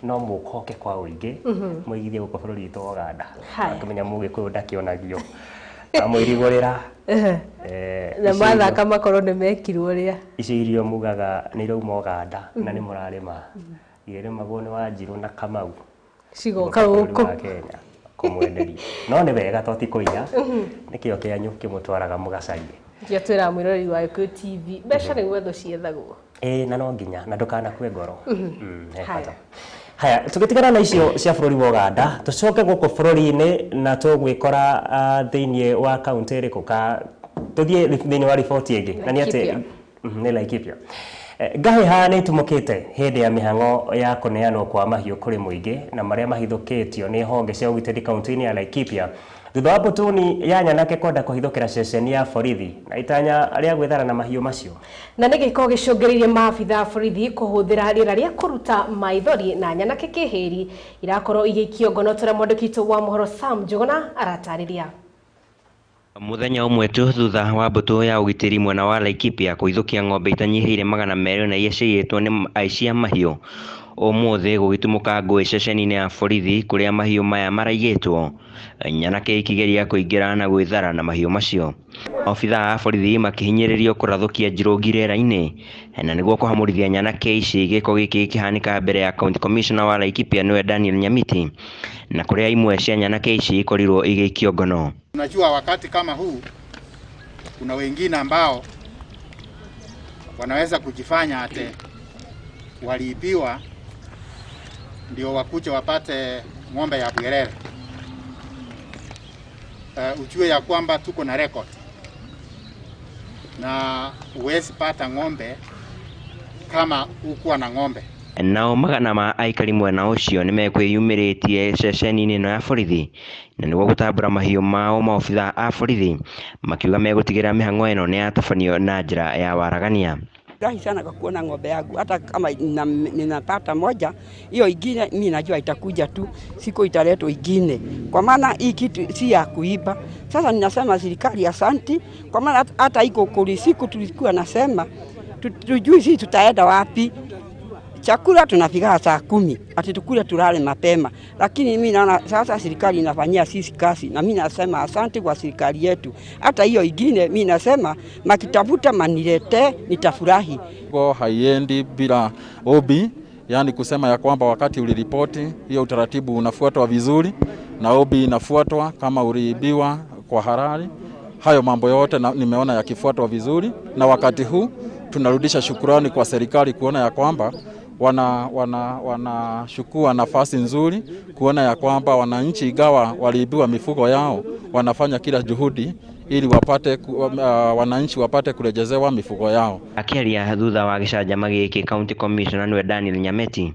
mũkoke kwa ũingĩ mũigithie gũkũ bũrũri witũ wa Uganda akĩmenya Mũgĩkũyũ ndakĩonagio amwĩrigũrĩra na mathaka makorwo nĩ mekirwo ũrĩa icio irio mugaga nĩ irauma Uganda na nĩ mũrarĩma irĩmagwo nĩ Wanjirũ na Kamau cigoka gũkũ Kenya kũmwenderia no nĩ wega toti kũiya nĩkĩo kĩanyu kĩmũtwaraga mũgacarie kĩo twĩra mwĩroreri wa Gikuyu TV mbeca nĩ gwetho ciethagwo na no nginya na ndũkanakue ngoro haya tũgĩtigana na icio cia bũrũri wa Uganda tũcoke gũkũ bũrũri-inĩ na tũgwĩkora thĩinĩ wa kaunti ĩrĩkũ tũthiĩ thĩinĩ wa riboti ĩngĩ na nĩ atĩ nĩ Laikipia ngahĩha nĩ itumũkĩte hĩndĩ ya mĩhang'o ya kũneanwo kwa mahiũ kũrĩ mũingĩ na marĩa mahithũkĩtio nĩ honge cia ũgitĩri kaunti-inĩ ya Laikipia thutha wa mbũtũni ya nyanake kwenda kũhithũkĩra ceceni ya borithi na itanya rĩa gwĩthara na mahiũ macio na nĩ gĩko gĩcũngĩrĩirie maabitha a borithi kũhũthĩra rĩera rĩa kũruta maithori na nyanake kĩhĩri irakorwo igĩikio ngono tũrĩa mwandĩki witũ wa mohoro Sam Njuguna aratarĩria Muthenya ũmwe tu thutha wa mbũtũ ya ũgitĩri mwena wa Laikipia kũithũkia ng'ombe itanyihĩire 200 na iria ciiyĩtwo nĩ aici a mahiũ ũmũthĩ gũgĩtumũka ngũĩ ceceni-inĩ ya borithi kũrĩa mahiũ maya maraigĩtwo nyanake ikĩgeria kũingĩra na gwĩthara na mahiũ macio obithaa a borithi makĩhinyĩrĩrio kũrathũkia njirũngi rĩera-inĩ na nĩguo kũhamũrithia nyanake ici gĩko gĩkĩ kĩhanĩka mbere ya county commissioner wa Laikipia nĩwe Daniel Nyamiti na kũrĩa imwe cia nyanake ici ikorirwo igĩikio ngono. Unajua wakati kama huu kuna wengine ambao wanaweza kujifanya ate waliibiwa ndio wakuja wapate ng'ombe ya Bwerere. Ujue ya kwamba tuko na record na huwezi pata ng'ombe kama ukuwa na ng'ombe. Nao magana ma aikari mwena ucio nĩ mekwĩyumĩrĩtie ceceni-inĩ ĩno ya borithi na nĩguo gũtambũra mahiũ mao maobitha a borithi makiuga megũtigĩrĩra mĩhang'o ĩno nĩ yatabanio na njĩra ya waragania. Furahi sana kwa kuona ng'ombe yangu, hata kama ninapata moja, hiyo ingine mimi najua itakuja tu, siku italetwa ingine, kwa maana hii kitu si ya kuiba. Sasa ninasema serikali asante, kwa maana hata iko kuli siku tulikuwa nasema tujui sisi tutaenda wapi. Chakula tunafika saa 10, ati tukule tulale mapema. Lakini mimi naona sasa serikali inafanyia sisi kazi, na mimi nasema asante kwa serikali yetu. Hata hiyo ingine mimi nasema makitafuta manilete nitafurahi. Kwa haiendi bila obi, yani kusema ya kwamba wakati uliripoti hiyo utaratibu unafuatwa vizuri na obi inafuatwa kama uliibiwa kwa halali. Hayo mambo yote nimeona yakifuatwa vizuri, na wakati huu tunarudisha shukrani kwa serikali kuona ya kwamba wanashukua nafasi nzuri kuona ya kwamba wananchi igawa waliibiwa mifugo yao wanafanya kila juhudi ili wananchi wapate kurejezewa mifugo yao. Akiaria thutha wa gĩcanjama gĩkĩ County Commissioner nĩwe Daniel Nyameti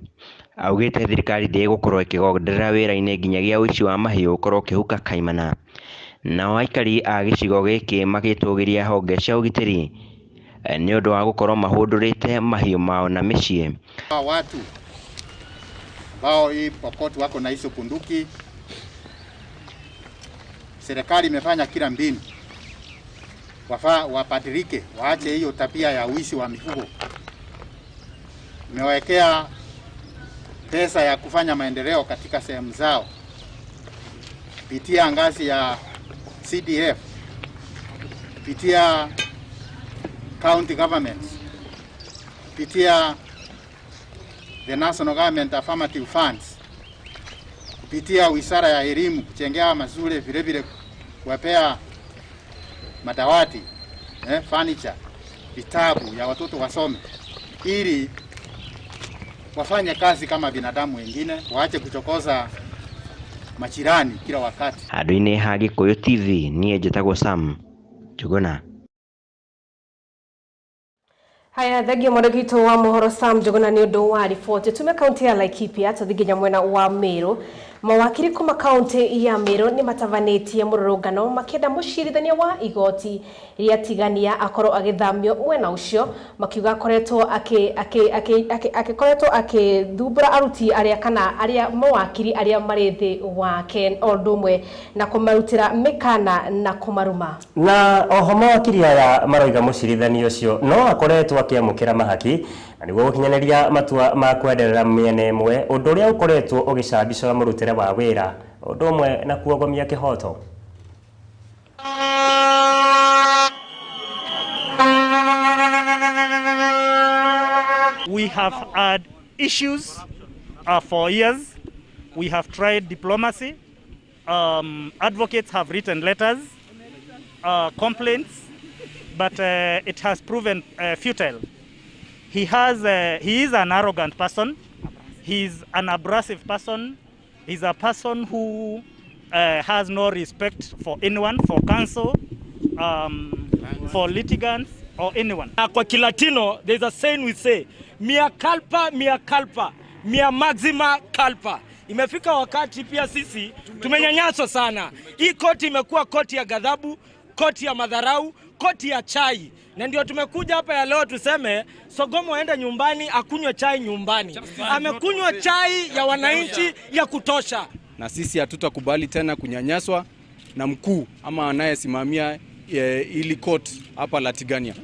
augĩte thirikari ndĩgũkorwo ĩkĩgongerera wĩra-inĩ nginyagia ũici wa mahiũ ũkorwo ũkĩhuka kaimana. Nao aikari a gĩcigo gĩkĩ magĩtũgĩria honge cia ũgitĩri ni ũndũ wa gũkorwo mahũndũrĩte mahiũ mao na mĩciĩ. Watu ambao hii Pokot wako na hizo bunduki, serikali imefanya kila mbinu wapadirike, waache hiyo tabia ya wizi wa mifugo. Imewekea pesa ya kufanya maendeleo katika sehemu zao kupitia ngazi ya CDF, kupitia county governments, kupitia the national government affirmative funds, kupitia wizara ya elimu kuchengea mazule, vile vile kuwapea madawati, furniture, vitabu ya watoto wasome, ili wafanye kazi kama binadamu wengine, waache kuchokoza majirani kila wakati. Handũ-inĩ ha Gikuyu TV niĩ njĩtagwo Sam Njuguna. Haya, thegio mwandĩki wa mohoro Sam Njuguna nĩ ũndũ wa riboti. Tume kaunti ya Laikipia tũthiginya mwena wa Meru. Mawakiri kuma kaunti ya Meru nĩ matavanĩtie mũrũrũngano makĩenda mũcirithania wa igoti rĩa tigania akorwo agĩthamio mwena ũcio, makiuga akoretwo akĩthumbũra aruti arĩa kana arĩa mawakiri arĩa marĩ thĩ wake o ũndũ ũmwe na kũmarutĩra mĩkana na kũmaruma. Na oho mawakiri aya maroiga mũcirithania ũcio no akoretwo akĩamũkĩra mahaki na nĩguo gũkinyanĩria matua ma kwenderera mĩena ĩmwe, ũndũ ũrĩa ũkoretwo ũgĩcambicũra mũrutĩre wa wĩra ũndũ ũmwe na kuogomia kĩhoto. We have had issues for years. We have tried diplomacy. Advocates have written letters, complaints, but it has proven futile. He is an arrogant person. He's an abrasive person. He's a person who has no respect for anyone, for counsel, for litigants, or anyone. Kwa Kilatino, there's a saying we say, mea culpa, mea maxima culpa. Imefika wakati pia sisi tumenyanyaswa sana. Hii koti imekuwa koti ya ghadhabu, koti ya madharau, koti ya chai. Na ndio tumekuja hapa ya leo tuseme Sogomo aende nyumbani akunywe chai nyumbani. Amekunywa chai ya wananchi ya kutosha. Na sisi hatutakubali tena kunyanyaswa na mkuu ama anayesimamia ili court hapa Latigania.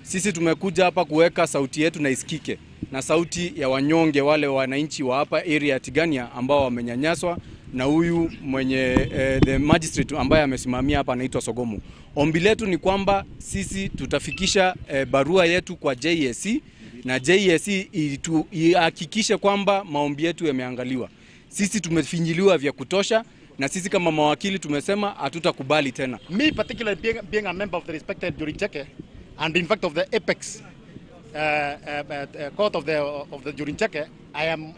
Sisi tumekuja hapa kuweka sauti yetu na isikike, na sauti ya wanyonge wale wananchi wa hapa area ya Tigania ambao wamenyanyaswa na huyu mwenye the magistrate ambaye amesimamia hapa anaitwa Sogomo. Ombi letu ni kwamba sisi tutafikisha barua yetu kwa JSC na JSC ihakikishe kwamba maombi yetu yameangaliwa. Sisi tumefinyiliwa vya kutosha na sisi kama mawakili tumesema hatutakubali tena. Me particularly being a member of the respected jury cheke and in fact of the apex court of the jury cheke, I am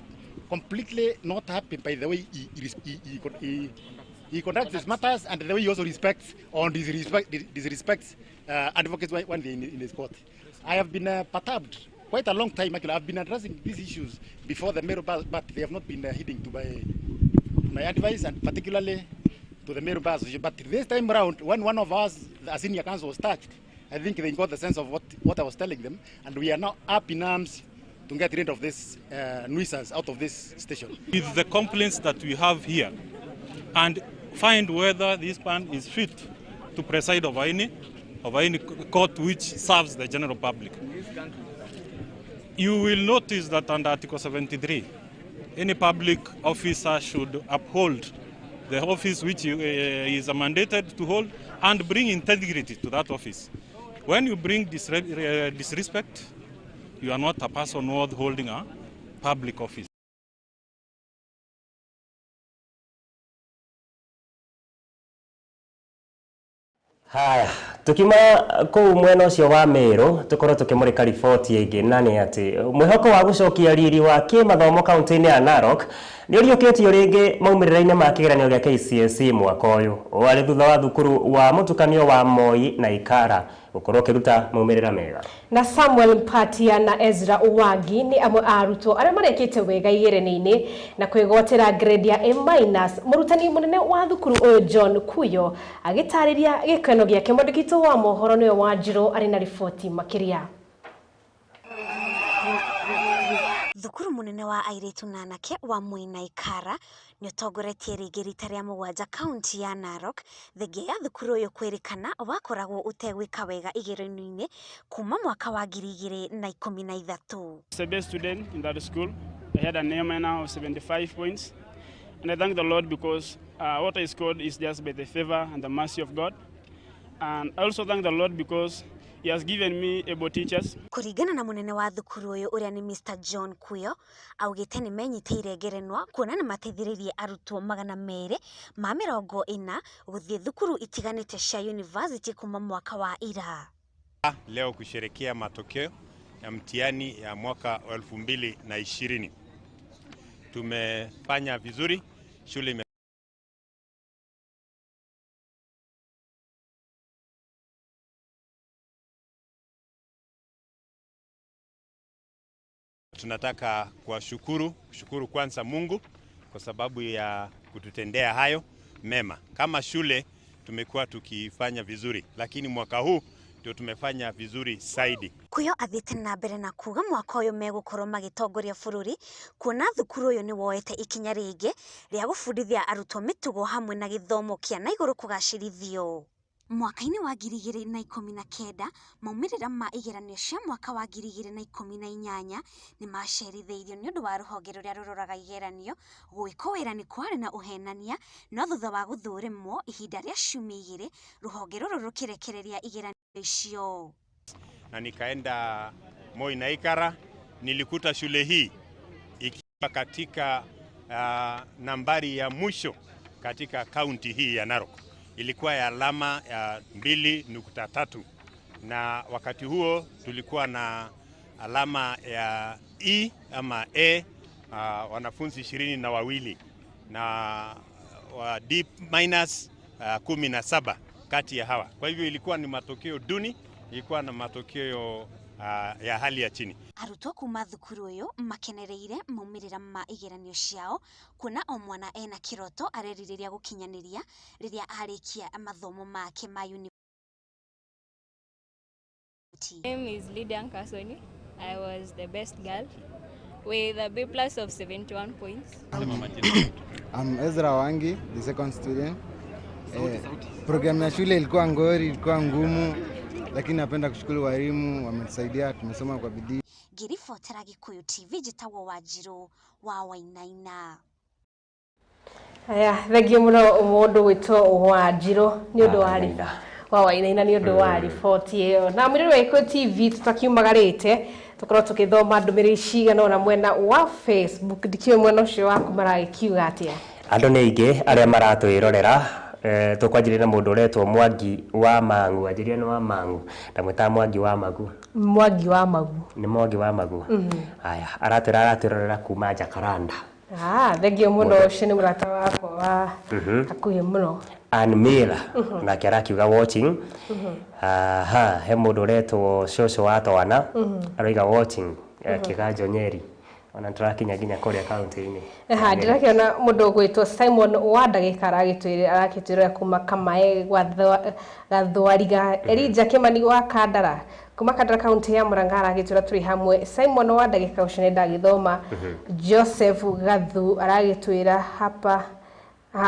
completely not happy by the way He conducts his matters, and the way he also respects or disrespects advocates when they're in his court. I have been perturbed quite a long time. Actually, I've been addressing these issues before the mayor, but they have not been heeding to my advice, and particularly to the mayor. But this time around, when one of us, the senior counsel, was touched, I think they got the sense of what I was telling them, and we are now up in arms to get rid of this nuisance out of this station. With the complaints that we have here, and find whether this man is fit to preside over any court which serves the general public. You will notice that under Article 73, any public officer should uphold the office which he is mandated to hold and bring integrity to that office. When you bring disrespect, you are not a person worth holding a public office. Haya, tukima kuu mwena ucio wa Meru tukorwo tukimurika riboti ingi na ni ati mwihoko wa gucokia riri wa kimathomo kaunti-ini ya Narok ni uriukitio ringi maumirira-ini ma kigeranio gia KCSE mwaka uyu wari thutha wa thukuru wa mutukanio wa Moi na Ikara gukorwo kiruta maumirira mega. Na Samuel Mpatia na Ezra Uwagi ni amwe arutwo aria marekite wega igerene-ini na kwigotera grade ya A-. Murutani munene wa thukuru uyu John Kuyo agitariria gikeno giake mwandikito wa mohoro niwe Wanjiru ari na riboti makiria. Thukuru munene wa airitu na anake wa Moi na Ikara ni utongoretie ringi rita ria mugwanja kaunti ya Narok thengia ya thukuru uyu kwirikana wakoragwo utegwika wega igeranio-ini kuma mwaka wa 2013. As a best student in that school, I had an A- of 75 points, and I thank the Lord because what I scored is just by the favor and the mercy of God. And I also thank the Lord because He has given me able teachers. Kuringana na munene wa thukuru uyu uria ni Mr. John Kuyo augite ni menyiteire ngerenwa kuona ni mateithiririe arutwo 240 guthie thukuru itiganite cia university kuma mwaka wa ira. Leo kusherekea matokeo ya mtihani ya mwaka 2020. Tumefanya vizuri, shule tunataka kushukuru kwanza Mungu kwa sababu ya kututendea hayo mema. Kama shule tumekuwa tukifanya vizuri, lakini mwaka huu ndio tumefanya vizuri zaidi. Kuyo athite na mbere na kuga mwaka uyu megukorwo magitongoria bururi kuona thukuru uyu ni woete ikinya ringi ria gubundithia arutwo mitugo hamwe na githomo kia na iguru kugacirithio. Mwaka-ini wa 2019 maumirira ma igeranio cia mwaka wa 2018 ni maceritheirio ni undu wa ruhonge ruria ruroraga igeranio gwiko wira ni kwari na uhenania no thutha wa guthurimwo ihinda ria ciumia 2 ruhonge ruru rukirekereria igeranio icio. Na nikaenda Moi na Ikara, nilikuta shule hii ikiwa katika nambari ya mwisho katika kaunti hii ya Narok. Ilikuwa ya alama ya 2.3 na wakati huo tulikuwa na alama ya E ama A, wanafunzi 22 na wa D- 17 kati ya hawa. Kwa hivyo ilikuwa ni matokeo duni, ilikuwa na matokeo ya hali ya chini. Arutwo kuma thukuru uyu makenereire maumirira ma igeranio ciao kuna o mwana ena kiroto areririria gukinyaniria riria arikia mathomo make ma university. My name is Lydia Nkasoni. I was the best girl with a B+ of 71 points. I'm Ezra Wangi, the second student. Program ya shule ilikuwa ngori, ilikuwa ngumu, lakini napenda kushukuru walimu, wametusaidia, tumesoma kwa bidii. Ngiribotera Gikuyu TV jitagwo Wanjiru wa Wainaina. Aya, thengio muno mundu witwo Wanjiru ni undu wa Wainaina ni undu wa riboti iyo. Na mwiriru wa Gikuyu TV tutakiumagarite tukorwo tukithoma ndumiriri cigana na mwena wa Facebook ndikiwe mwena ucio waku maragikiuga atia. Andu ni aingi aria maratwirorera tukwanjirira mundu uretwo Mwangi wa Mangu, anjiria ni wa Mangu na mwita Mwangi wa Magu. Mwangi wa Magu ni Mwangi wa Magu. Aya, aratwirorera kuma Jacaranda. Thengio muno ucio ni murata wakwa wa hakuhi muno Anmira na kera kiuga watching he mundu retwo shosho wa twana aroiga watching kiganjo Nyeri ona turakinya ginya kuria county-ini ndirakiona mundu gwitwo Simon wa ndagika aragitwira kuma Kamae gathwariga Elija Kimani wa Kandara kuma Kandara county ya Murang'a aragitwira turi hamwe Simon wa ndagika ucio ni ndagithoma Joseph Gathu aragitwira hapa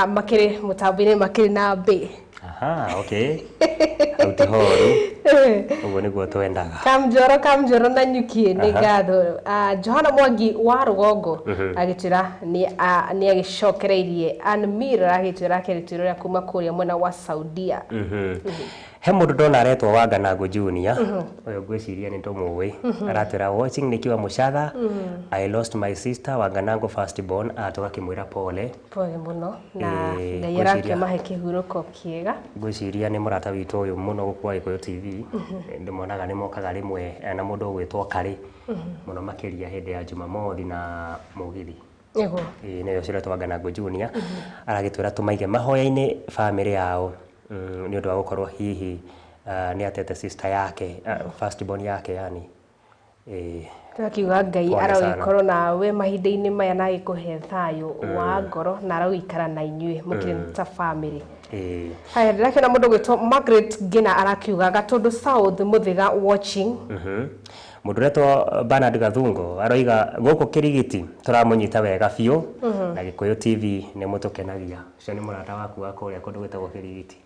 makiri mutambire makiri na mbe okay auti horu ugo niguo twendaga kamjoro na nyukie ni ngatho Johana Mwangi wa Rugongo agitira ni agicokereirie Anmira agitira keritiro kuma kuria mwena wa Saudia he mundu ndona aretwo Wanganango Junior uyo gwiciria ni ndomuwe aratwira watching nikiwa Mushatha I lost my sister Wanganango firstborn atugakimwira pole muno na ngayira kemahe kihuruko kiega gwiciria ni murata witu uyu muno gukwa Gikuyu TV ndimonaga ni mokaga rimwe na mundu gwitwo Kari muno makiria hindi ya Jumamothi na Mugithi niyo ciretwo Wanganango Junior aragitwira tumaige mahoya-ini family yao ni undu wa gukorwo hihi ni atete sister yake firstborn yake yani Takiuga Ngai aragikorwo na we mahinda-ini maya na gikuhe thayo wa ngoro na aragikara na inyue mukire ta family haya ndakena mundu gwitwo Margaret Gina arakiuga gatundu South Muthiga watching mundu retwo Bernard Gathungo aroiga guku Kirigiti turamunyita wega biu na Gikuyu TV ni mutukenagia cio ni murata waku wa kuria kundu gwitagwo Kirigiti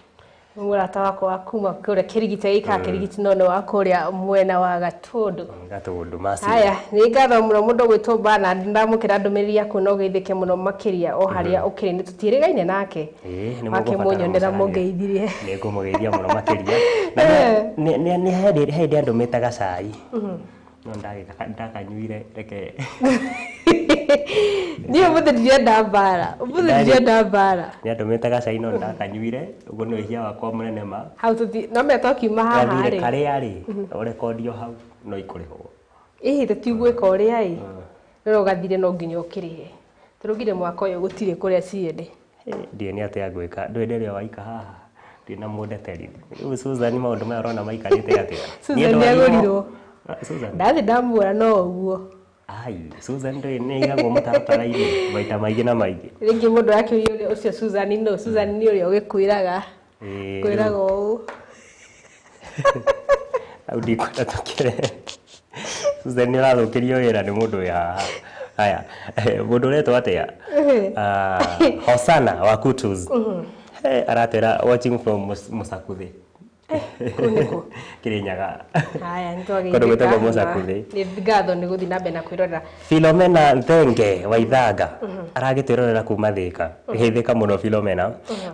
murata wako akuma kuria Kirigiti ika Kirigiti none wa kuria mwena wa Gatundu masi haya ni ngatho muno mundu gwitwo Bernard ndamukira ndumiriri yaku no geithike muno makiria o haria ukiri ni tutirigaine nake ni munyonera mungeithirie ni ngumugeithia muno makiria ni hedi andumitaga cai no ndakanyuire reke niyo muthiria ndambara ni andumitaga cai no ndakanyuire ugo ni ihia wakwa munene ma hau tuti no metokiuma haha ri kare ari urekodio hau no ikurihwo tutigwika uria no gathire no nginya ukirihe turugire mwaka uyu gutire kuria ciende ndie ni ate agwika ndwenderia waika haha ndina mundeteri Susan maundu maya urona maikarite atia Susan yagurirwo ndathi ndamura no uguo Susan ndo ni igagwo mutaratara-ini maita maingi na maingi ringi mundu akiuria ucio Susan ni uria ugikwiraga kwiraga uu audi kwenda tukire Susan ni rathukirio wira ni mundu ya haya mundu retwo atia Hosana wa Kutus aratera watching from Musakuthi Kirinyaga haya ntwagithika Musakuthi ni ngatho ni guthi na bena kwirora Philomena Nthenge wa Ithaga aragitirorera kuma Thika hithika muno Philomena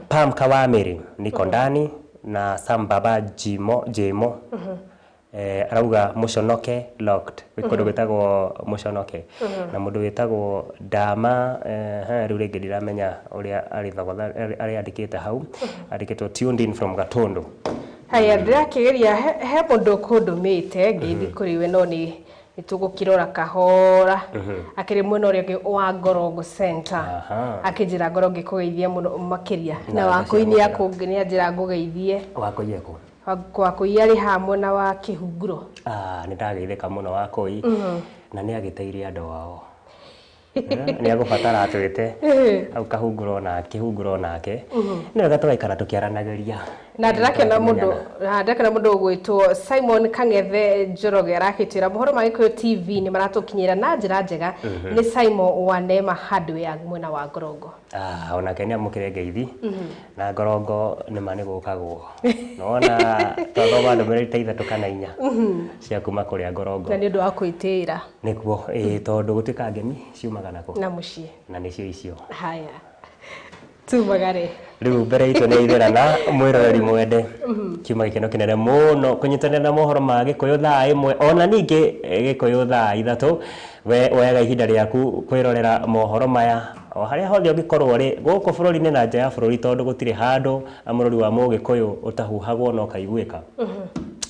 Pam Kawamiri niko ndani na Sambaba Jemo arauga Mushonoke locked kundu gwitagwo Mushonoke na mundu witagwo Dama riu ringi ndiramenya uria ari thogotha ari andikite hau andikitwo tuned in from Gatundu haya ndirakigeria he mundu kundumite ngithi kuri we no ni tugukirora kahora akiri mwena uria wa Ngorongo center akijira Ngorongo kugeithia muno makiria na wakuini yakungini ajira ngugeithie wakoyeko wakoi ari hamwe na wa Kihunguro ni ndageithika muno wakoi na ni agiteirie andu wao ni agubatara atwite au Kahunguro na Kihunguro nake ni wega tugaikara tukiaranagiria na ndakena mundu gwitwo Simon Kangethe Njoroge arakitira mohoro ma Gikuyu TV ni maratukinyira na njira njega ni Simon wa Nema Hardware mwena wa Ngorongo ona kenya mukire ngeithi na Ngorongo ni mani gukagwo nona todo bandu merite ithatu kana inya cia kuma kuria Ngorongo na ni ndu wa kwitira niguo tondu gutika ngemi ciumaga nako na mucie na nicio icio haya tumagare riu mbere itu ni itherana mwiroreri mwende kiuma gikeno kinene muno kunyitanira na mohoro ma Gikuyu thaa imwe ona ningi Gikuyu thaa ithatu we wega ihinda riaku kwirorera mohoro maya o haria hothe ungikorwo ri guku bururi-ini na nja ya bururi tondu gutire handu amurori wa Mugikuyu utahuhagwo no kaiguika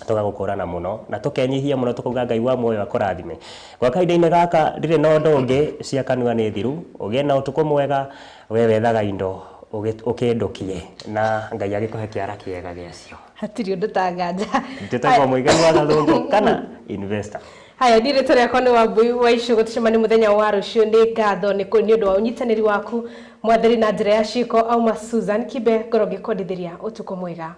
tugagukurana muno na tukenyihia muno tukuga Ngai wa muoyo akurathime gwa kahinda-inĩ gaka ndirĩ na ũndũ ũngĩ cia kanua nĩ thiru ũgĩe na ũtukũ mwega we wethaga indo ũkĩndũkie na Ngai agĩkũhe kĩara kĩega gĩacio hatirĩ ũndũ ta nganja tũtagwo mũigani wa gathũngũ kana investor. Haya ndire tore yakwa ni Wambui wa Icugo tucemani muthenya wa rucio ni ngatho ni ũndũ wa unyitanĩri waku mwatheri na njĩra ya ciĩko auma Susan Kibe ngoro ngĩkondithĩria ũtukũ mwega.